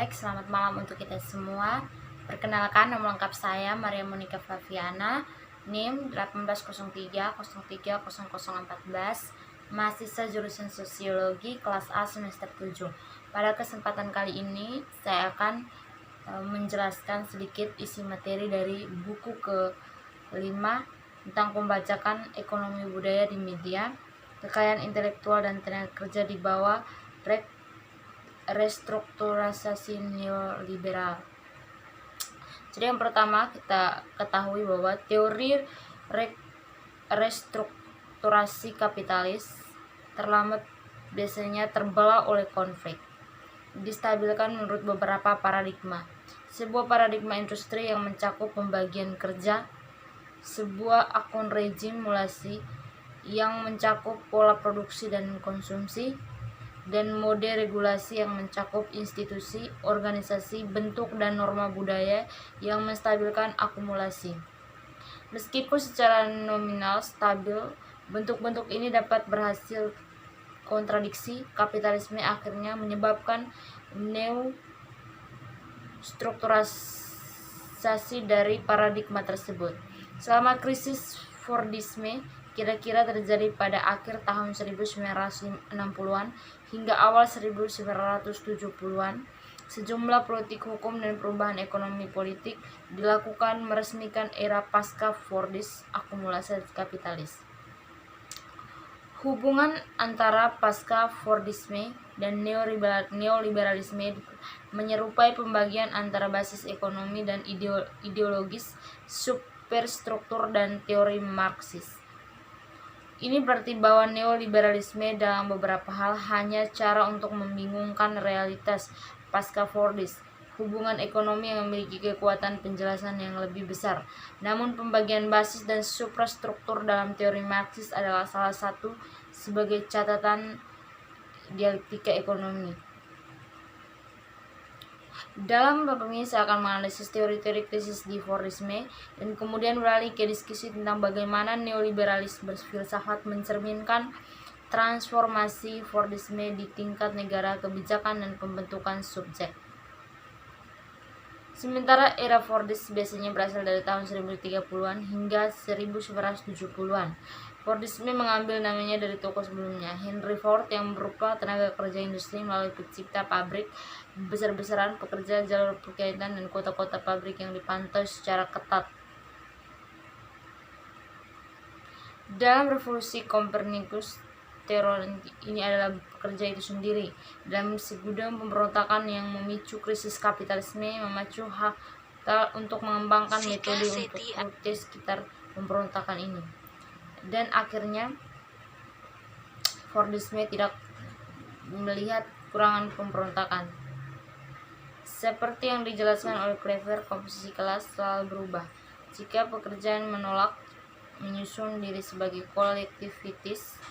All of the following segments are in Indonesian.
Baik, selamat malam untuk kita semua. Perkenalkan, nama lengkap saya Maria Monica Flaviana, NIM 1803030014, mahasiswa jurusan Sosiologi kelas A semester 7. Pada kesempatan kali ini saya akan menjelaskan sedikit isi materi dari buku ke-5 tentang pembajakan ekonomi budaya di media, kekayaan intelektual dan tenaga kerja di bawah restrukturisasi neoliberal. Jadi yang pertama kita ketahui bahwa teori restrukturasi kapitalis terlambat biasanya terbelah oleh konflik, distabilkan menurut beberapa paradigma. Sebuah paradigma industri yang mencakup pembagian kerja, sebuah akumulasi yang mencakup pola produksi dan konsumsi, dan mode regulasi yang mencakup institusi, organisasi, bentuk, dan norma budaya yang menstabilkan akumulasi. Meskipun secara nominal stabil, bentuk-bentuk ini dapat berhasil kontradiksi. Kapitalisme akhirnya menyebabkan strukturasi dari paradigma tersebut. Selama krisis Fordisme kira-kira terjadi pada akhir tahun 1960-an hingga awal 1970-an, sejumlah politik hukum dan perubahan ekonomi politik dilakukan meresmikan era pasca Fordis akumulasi kapitalis. Hubungan antara pasca Fordisme dan neoliberalisme menyerupai pembagian antara basis ekonomi dan ideologis, superstruktur, dan teori Marxis. Ini berarti bahwa neoliberalisme dalam beberapa hal hanya cara untuk membingungkan realitas pasca Fordis, hubungan ekonomi yang memiliki kekuatan penjelasan yang lebih besar. Namun pembagian basis dan suprastruktur dalam teori Marxis adalah salah satu sebagai catatan dialektika ekonomi. Dalam bab ini saya akan menganalisis teori-teori krisis di Fordisme dan kemudian beralih ke diskusi tentang bagaimana neoliberalisme berfilsafat mencerminkan transformasi Fordisme di tingkat negara, kebijakan, dan pembentukan subjek. Sementara era Fordis biasanya berasal dari tahun 1930-an hingga 1970-an. Fordisme mengambil namanya dari tokoh sebelumnya, Henry Ford, yang berupa tenaga kerja industri melalui pencipta pabrik besar-besaran, pekerja jalur perkaitan, dan kota-kota pabrik yang dipantau secara ketat. Dalam revolusi Kopernikus, teror ini adalah pekerja itu sendiri. Dalam segudang pemberontakan yang memicu krisis kapitalisme, memacu Haftal untuk mengembangkan metode untuk protes sekitar pemberontakan ini. Dan akhirnya Fordisme tidak melihat kurangan pemberontakan. Seperti yang dijelaskan oleh Clever, komposisi kelas selalu berubah. Jika pekerjaan menolak menyusun diri sebagai kolektivitas,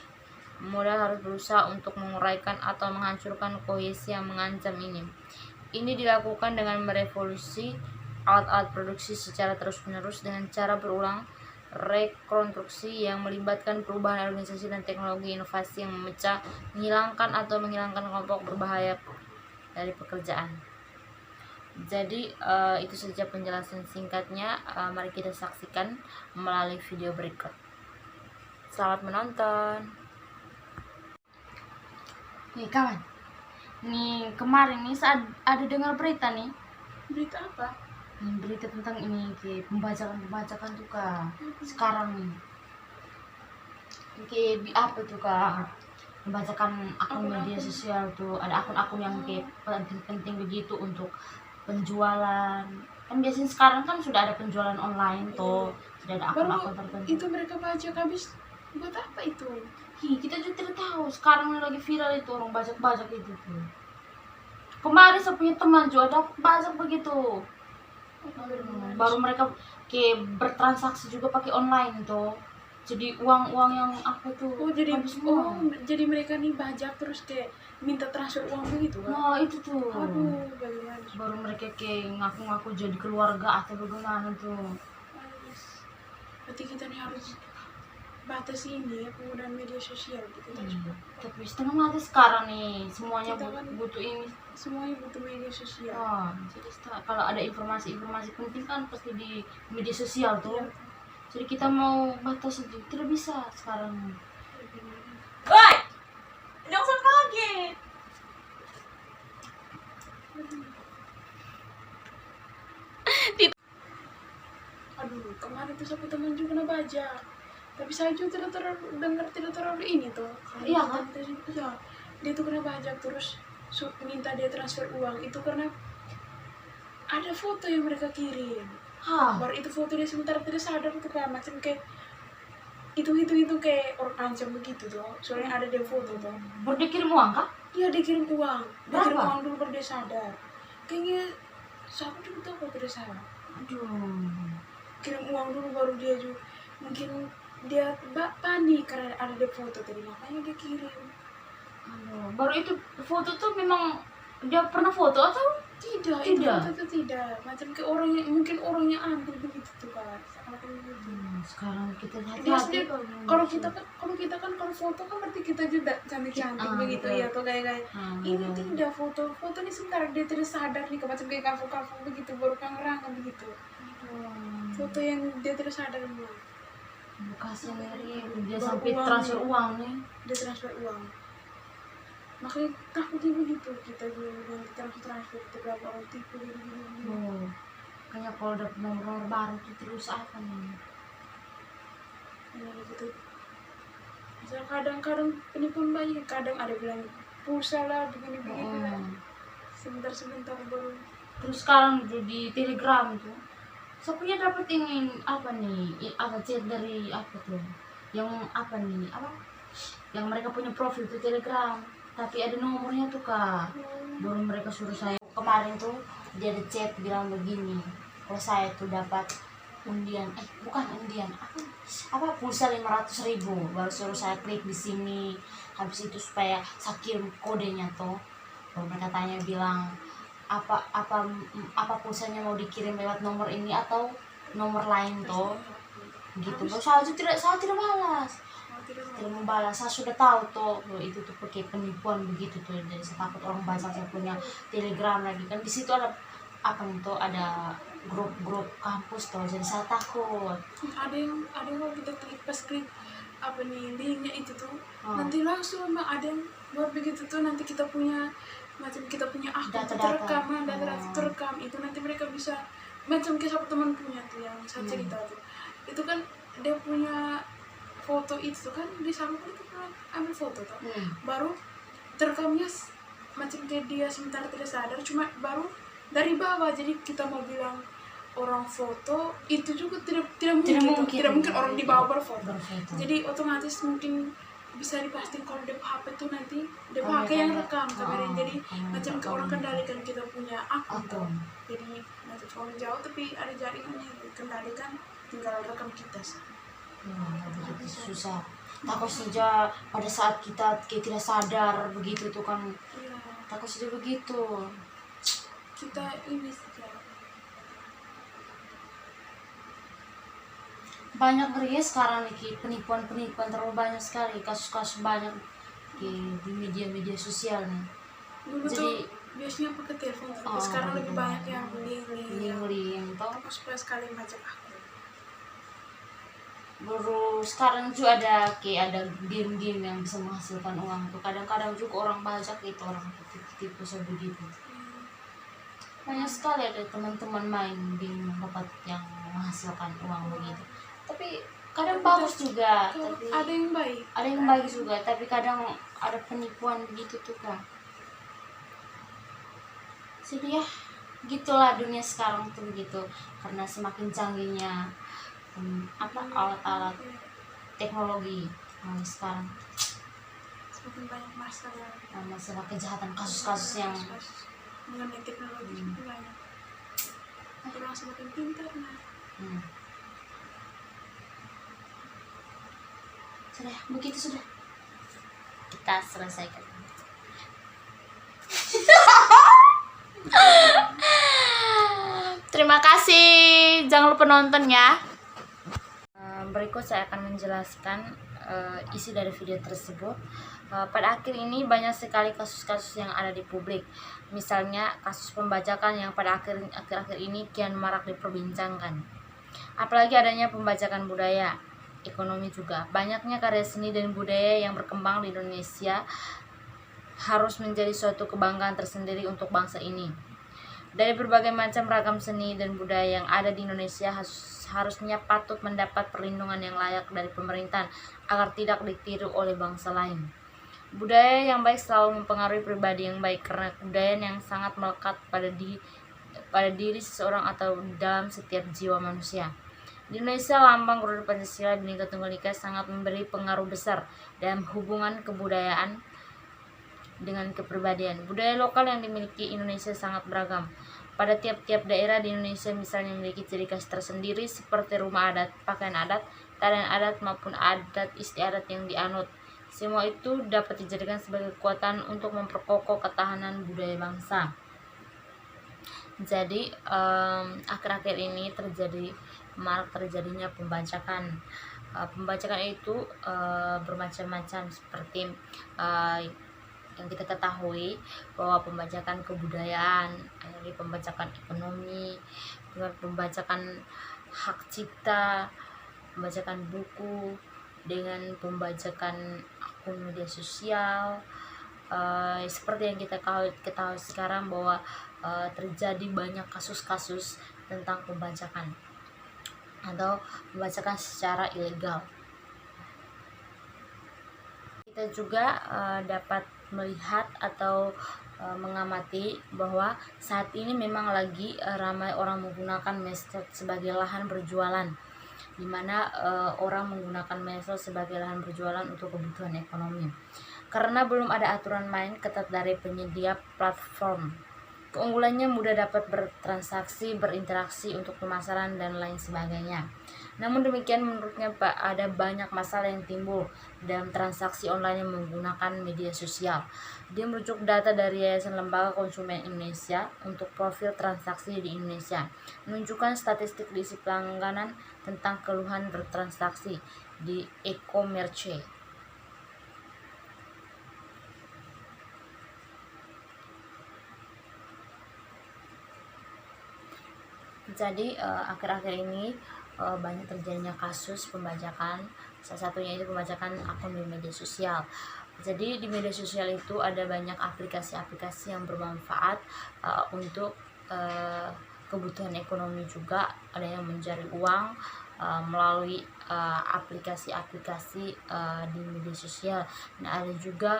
modal harus berusaha untuk menguraikan atau menghancurkan kohesi yang mengancam ini. Ini dilakukan dengan merevolusi alat-alat produksi secara terus-menerus dengan cara berulang rekonstruksi yang melibatkan perubahan organisasi dan teknologi inovasi yang memecah, menghilangkan atau menghilangkan kelompok berbahaya dari pekerjaan. Jadi itu saja penjelasan singkatnya. Mari kita saksikan melalui video berikut. Selamat menonton. Nih kawan, nih kemarin nih saat ada dengar berita nih. Berita apa? Nih berita tentang ini ke pembajakan tuh kak. Sekarang nih ke apa tuh kak? Pembajakan akun media sosial tuh, ada akun-akun yang kayak penting-penting begitu untuk penjualan. Kan biasanya sekarang kan sudah ada penjualan online tuh, sudah ada akun-akun tertentu. Itu mereka bajak habis buat apa itu? Kita juga tidak tahu. Sekarang lagi viral itu orang bajak-bajak itu tuh. Kemarin saya punya teman juga ada bajak begitu. Baru mereka kayak bertransaksi juga pakai online tuh. Jadi uang yang apa tuh? Jadi mereka nih bajak terus kayak minta transfer uang begitu kan? Nah itu tuh. Aduh, bagaimana? Baru mereka kayak ngaku-ngaku jadi keluarga atau bagaimana tuh. Berarti kita nih harus batasi ini ya penggunaan media sosial gitu. Tapi setengah mati sekarang nih, semuanya Kita kan butuh ini. semuanya butuh media sosial. Jadi kalau ada informasi penting kan pasti di media sosial tuh. Iya. Jadi kita mau batasi itu tidak bisa sekarang. Woi, jangan usah kaget. Aduh, kemarin tuh satu teman juga kena bajak. Tapi saya juga tidak terlalu dengar, tidak terlalu ini tuh. Iya kan? Ya, dia tuh kena bajak terus minta dia transfer uang itu karena ada foto yang mereka kirim. Baru itu foto dia sementara tidak sadar tuh kan macam kayak itu kayak orang ancam begitu tuh. Soalnya ada dia foto tuh. Baru dikirim uang kah? Iya, dia kirim uang. Dia kirim Berapa? uang dulu baru dia sadar. Kayaknya siapa juga tahu kalau tidak salah. Aduh. Kirim uang dulu baru dia juga mungkin dia panik karena ada dia foto tadi makanya dia kirim. Aduh. Baru itu foto tuh memang dia pernah foto atau? Tidak. Itu foto tuh tidak macam ke orangnya mungkin orangnya ambil begitu tuh kan macam begitu. Sekarang kita Biasanya hati-hati kalau kita kan kalau foto kan berarti kita juga cantik begitu betul. ya atau kayak ini betul. tidak foto ini sebentar dia tidak sadar nih macam kayak kafu begitu baru kangen begitu. Foto yang dia tidak sadar memang. Kasihan dari dia Baru sampai uang transfer nih. uang nih. Dia transfer uang makanya takutnya begitu kita juga nanti transfer kita berapa orang tipu gini. Kayaknya kalau dapat nomor baru itu terus apa nih? Nah gitu misal kadang-kadang penipuan banyak kadang ada bilang pulsa lah begini lah sebentar baru Terus sekarang itu di Telegram itu saya punya dapat ingin apa nih apa chat dari apa tuh yang apa nih apa yang mereka punya profil di Telegram tapi ada nomornya tuh kak. Baru mereka suruh saya kemarin tuh dia ada chat bilang begini kalau saya tuh dapat undian bukan undian apa pulsa 500.000 baru suruh saya klik di sini habis itu supaya saya kirim kodenya tuh. Baru mereka tanya bilang apa pulsanya mau dikirim lewat nomor ini atau nomor lain tuh gitu. Baru saya tidak balas. Tidak membalas, saya sudah tahu tuh itu tuh pakai penipuan begitu tuh. Jadi saya takut orang baca saya punya Telegram lagi kan di situ ada apa tuh ada grup kampus tuh jadi saya takut. ada yang kalau kita klik apa nih linknya itu tuh nanti langsung ada yang buat begitu tuh nanti kita punya akun Data-data. data terekam itu nanti mereka bisa macam kayak satu teman punya tuh yang saya cerita tuh itu kan dia punya foto itu kan di sana kan kita ambil foto tuh baru terekamnya macam kayak dia sementara tidak sadar cuma baru dari bawah jadi kita mau bilang orang foto itu juga tidak mungkin orang di bawah berfoto. Jadi otomatis mungkin bisa dipastikan kalau dia HP tuh nanti dia pakai yang rekam kameranya jadi macam ke orang kendalikan kita punya akun tuh jadi macam orang jauh tapi ada jaringannya kendalikan tinggal rekam kita sih. Susah takut saja pada saat kita kayak tidak sadar begitu tuh kan takut saja begitu kita ini saja banyak ngeri sekarang nih penipuan terlalu banyak sekali kasus banyak di media sosial nih. dulu Jadi tuh biasanya pakai telepon tapi sekarang lebih banyak yang link toh aku suka sekali macam aku baru sekarang juga ada game-game yang bisa menghasilkan uang tuh kadang-kadang juga orang bajak itu orang tipu sebegitu banyak sekali ada teman-teman main game dapat yang menghasilkan uang begitu tapi kadang bagus juga tapi ada yang baik juga tapi kadang ada penipuan begitu tuh kan jadi ya gitulah dunia sekarang tuh begitu karena semakin canggihnya alat-alat teknologi sekarang semakin banyak masalah kejahatan kasus-kasus yang mengenai teknologi semakin banyak orang semakin pintar sudah begitu sudah kita selesaikan. Terima kasih jangan lupa nonton ya. Berikut saya akan menjelaskan isi dari video tersebut. Pada akhir ini banyak sekali kasus-kasus yang ada di publik. Misalnya kasus pembajakan yang pada akhir-akhir ini kian marak diperbincangkan. Apalagi adanya pembajakan budaya, ekonomi juga. Banyaknya karya seni dan budaya yang berkembang di Indonesia harus menjadi suatu kebanggaan tersendiri untuk bangsa ini. Dari berbagai macam ragam seni dan budaya yang ada di Indonesia harusnya patut mendapat perlindungan yang layak dari pemerintahan agar tidak ditiru oleh bangsa lain. Budaya yang baik selalu mempengaruhi pribadi yang baik karena kebudayaan yang sangat melekat pada diri seseorang atau dalam setiap jiwa manusia. Di Indonesia, lambang Garuda Pancasila Bhinneka Tunggal Ika sangat memberi pengaruh besar dalam hubungan kebudayaan dengan kepribadian. Budaya lokal yang dimiliki Indonesia sangat beragam. Pada tiap-tiap daerah di Indonesia misalnya memiliki ciri khas tersendiri seperti rumah adat, pakaian adat, tarian adat maupun adat istiadat yang dianut. Semua itu dapat dijadikan sebagai kekuatan untuk memperkokoh ketahanan budaya bangsa. Jadi akhir-akhir ini terjadinya pembajakan. Pembajakan itu bermacam-macam seperti yang kita ketahui bahwa pembajakan kebudayaan, dari pembajakan ekonomi, pembajakan hak cipta, pembajakan buku, dengan pembajakan akun media sosial. Seperti yang kita ketahui sekarang bahwa terjadi banyak kasus-kasus tentang pembajakan atau pembajakan secara ilegal. Kita juga dapat melihat atau mengamati bahwa saat ini memang lagi ramai orang menggunakan medsos sebagai lahan berjualan, di mana orang menggunakan medsos sebagai lahan berjualan untuk kebutuhan ekonomi. Karena belum ada aturan main ketat dari penyedia platform, keunggulannya mudah dapat bertransaksi, berinteraksi untuk pemasaran dan lain sebagainya. Namun demikian menurutnya ada banyak masalah yang timbul dalam transaksi online yang menggunakan media sosial. Dia merujuk data dari Yayasan Lembaga Konsumen Indonesia untuk profil transaksi di Indonesia, menunjukkan statistik diisi pelangganan tentang keluhan bertransaksi di e-commerce. Jadi akhir-akhir ini banyak terjadinya kasus pembajakan. Salah satunya itu pembajakan akun di media sosial. Jadi di media sosial itu ada banyak aplikasi-aplikasi yang bermanfaat untuk kebutuhan ekonomi juga. Ada yang mencari uang melalui aplikasi-aplikasi di media sosial. Nah, ada juga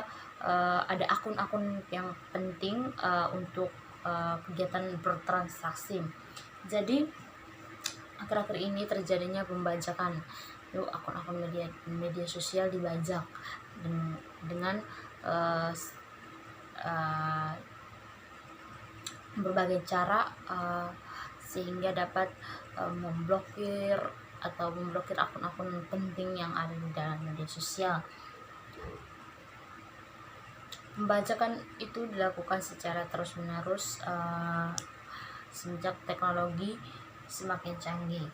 ada akun-akun yang penting untuk kegiatan bertransaksi. Jadi akhir-akhir ini terjadinya pembajakan, yuk akun-akun media sosial dibajak dengan berbagai cara sehingga dapat memblokir akun-akun penting yang ada di dalam media sosial. Pembajakan itu dilakukan secara terus-menerus semenjak teknologi semakin canggih.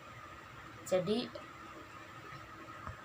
Jadi